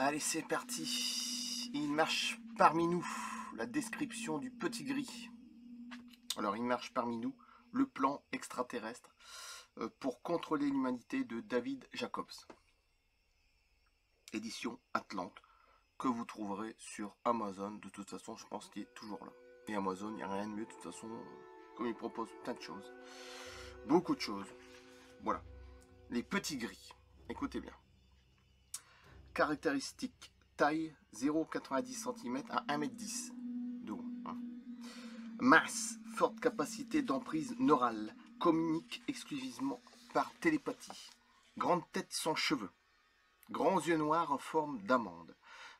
Allez, c'est parti. Il marche parmi nous. La description du petit gris. Alors, il marche parmi nous. Le plan extraterrestre pour contrôler l'humanité de David Jacobs. Édition Atlante, que vous trouverez sur Amazon. De toute façon, je pense qu'il est toujours là. Et Amazon, il n'y a rien de mieux. De toute façon, comme il propose plein de choses. Beaucoup de choses. Voilà. Les petits gris. Écoutez bien. Caractéristiques: taille 0,90 cm à 1,10 m de haut. Masse, forte capacité d'emprise neurale, communique exclusivement par télépathie. Grande tête sans cheveux. Grands yeux noirs en forme d'amande,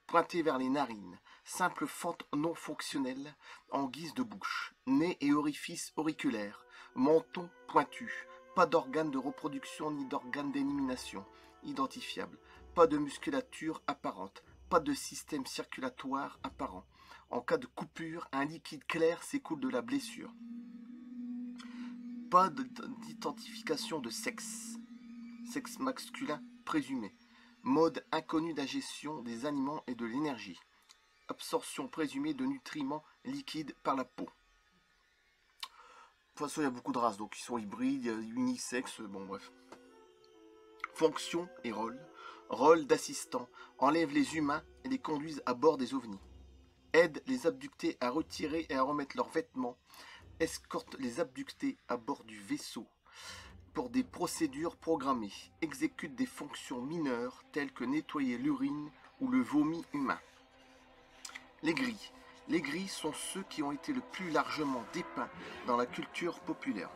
pointés vers les narines. Simple fente non fonctionnelle en guise de bouche. Nez et orifice auriculaire. Menton pointu. Pas d'organe de reproduction ni d'organe d'élimination identifiable. Pas de musculature apparente. Pas de système circulatoire apparent. En cas de coupure, un liquide clair s'écoule de la blessure. Pas d'identification de sexe. Sexe masculin présumé. Mode inconnu d'ingestion des aliments et de l'énergie. Absorption présumée de nutriments liquides par la peau. De toute façon, il y a beaucoup de races, donc ils sont hybrides, unisexes, bon bref. Fonction et rôle. Rôle d'assistant. Enlève les humains et les conduisent à bord des ovnis. Aide les abductés à retirer et à remettre leurs vêtements. Escorte les abductés à bord du vaisseau pour des procédures programmées. Exécute des fonctions mineures telles que nettoyer l'urine ou le vomi humain. Les gris. Les gris sont ceux qui ont été le plus largement dépeints dans la culture populaire.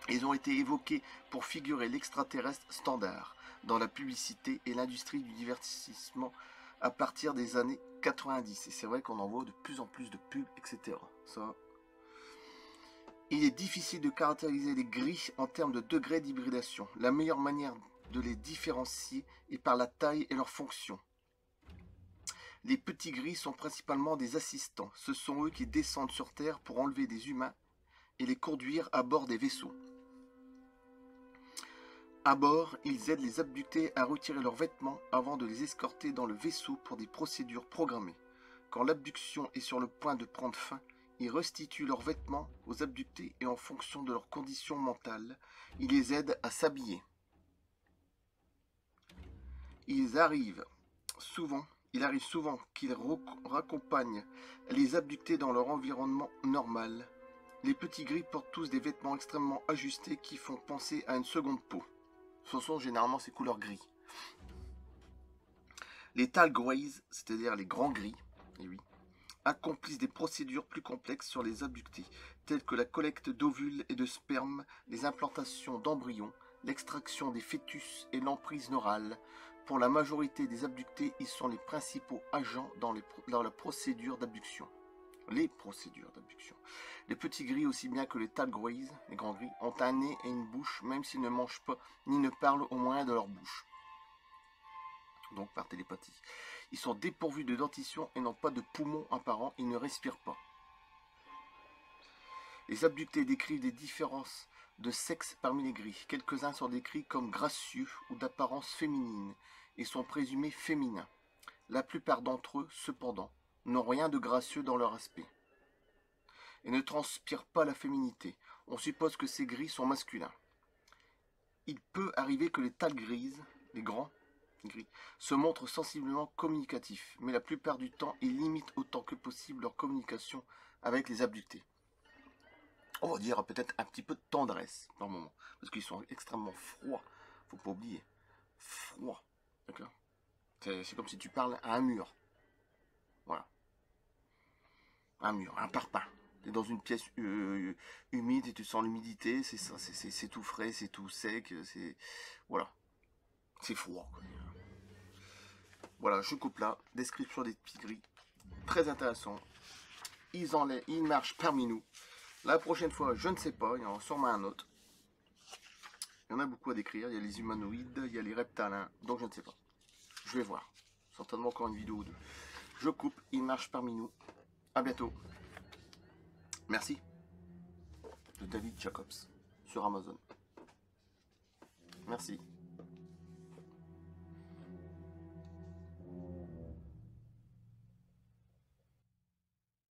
Ils ont été évoqués pour figurer l'extraterrestre standard dans la publicité et l'industrie du divertissement à partir des années 90. Et c'est vrai qu'on en voit de plus en plus de pubs, etc. Ça. Il est difficile de caractériser les gris en termes de degré d'hybridation. La meilleure manière de les différencier est par la taille et leur fonction. Les petits gris sont principalement des assistants. Ce sont eux qui descendent sur Terre pour enlever des humains et les conduire à bord des vaisseaux. À bord, ils aident les abductés à retirer leurs vêtements avant de les escorter dans le vaisseau pour des procédures programmées. Quand l'abduction est sur le point de prendre fin, ils restituent leurs vêtements aux abductés et en fonction de leurs conditions mentales, ils les aident à s'habiller. Il arrive souvent qu'ils raccompagnent les abductés dans leur environnement normal. Les petits gris portent tous des vêtements extrêmement ajustés qui font penser à une seconde peau. Ce sont généralement ces couleurs gris. Les tall greys, c'est-à-dire les grands gris, et oui, accomplissent des procédures plus complexes sur les abductés, telles que la collecte d'ovules et de sperme, les implantations d'embryons, l'extraction des fœtus et l'emprise neurale. Pour la majorité des abductés, ils sont les principaux agents dans la procédure d'abduction. Les procédures d'abduction. Les petits gris, aussi bien que les tall greys, les grands gris, ont un nez et une bouche, même s'ils ne mangent pas ni ne parlent au moyen de leur bouche. Donc par télépathie. Ils sont dépourvus de dentition et n'ont pas de poumons apparents, ils ne respirent pas. Les abductés décrivent des différences de sexe parmi les gris. Quelques-uns sont décrits comme gracieux ou d'apparence féminine et sont présumés féminins. La plupart d'entre eux, cependant, n'ont rien de gracieux dans leur aspect et ne transpirent pas la féminité. On suppose que ces gris sont masculins. Il peut arriver que les tall grises, les grands gris, se montrent sensiblement communicatifs, mais la plupart du temps, ils limitent autant que possible leur communication avec les abductés. On va dire peut-être un petit peu de tendresse par moment, parce qu'ils sont extrêmement froids. Faut pas oublier, froid, d'accord. C'est comme si tu parles à un mur. Voilà. Un mur, un parpaing. Tu es dans une pièce humide et tu sens l'humidité, c'est ça, c'est tout frais, c'est tout sec, c'est... Voilà. C'est froid, quoi. Voilà, je coupe là. Description des petits gris. Très intéressant. Ils marchent parmi nous. La prochaine fois, je ne sais pas, il y en a sûrement un autre. Il y en a beaucoup à décrire. Il y a les humanoïdes, il y a les reptiliens, donc je ne sais pas. Je vais voir. Certainement encore une vidéo ou deux. Je coupe, ils marchent parmi nous. À bientôt. Merci. De David Jacobs sur Amazon. Merci.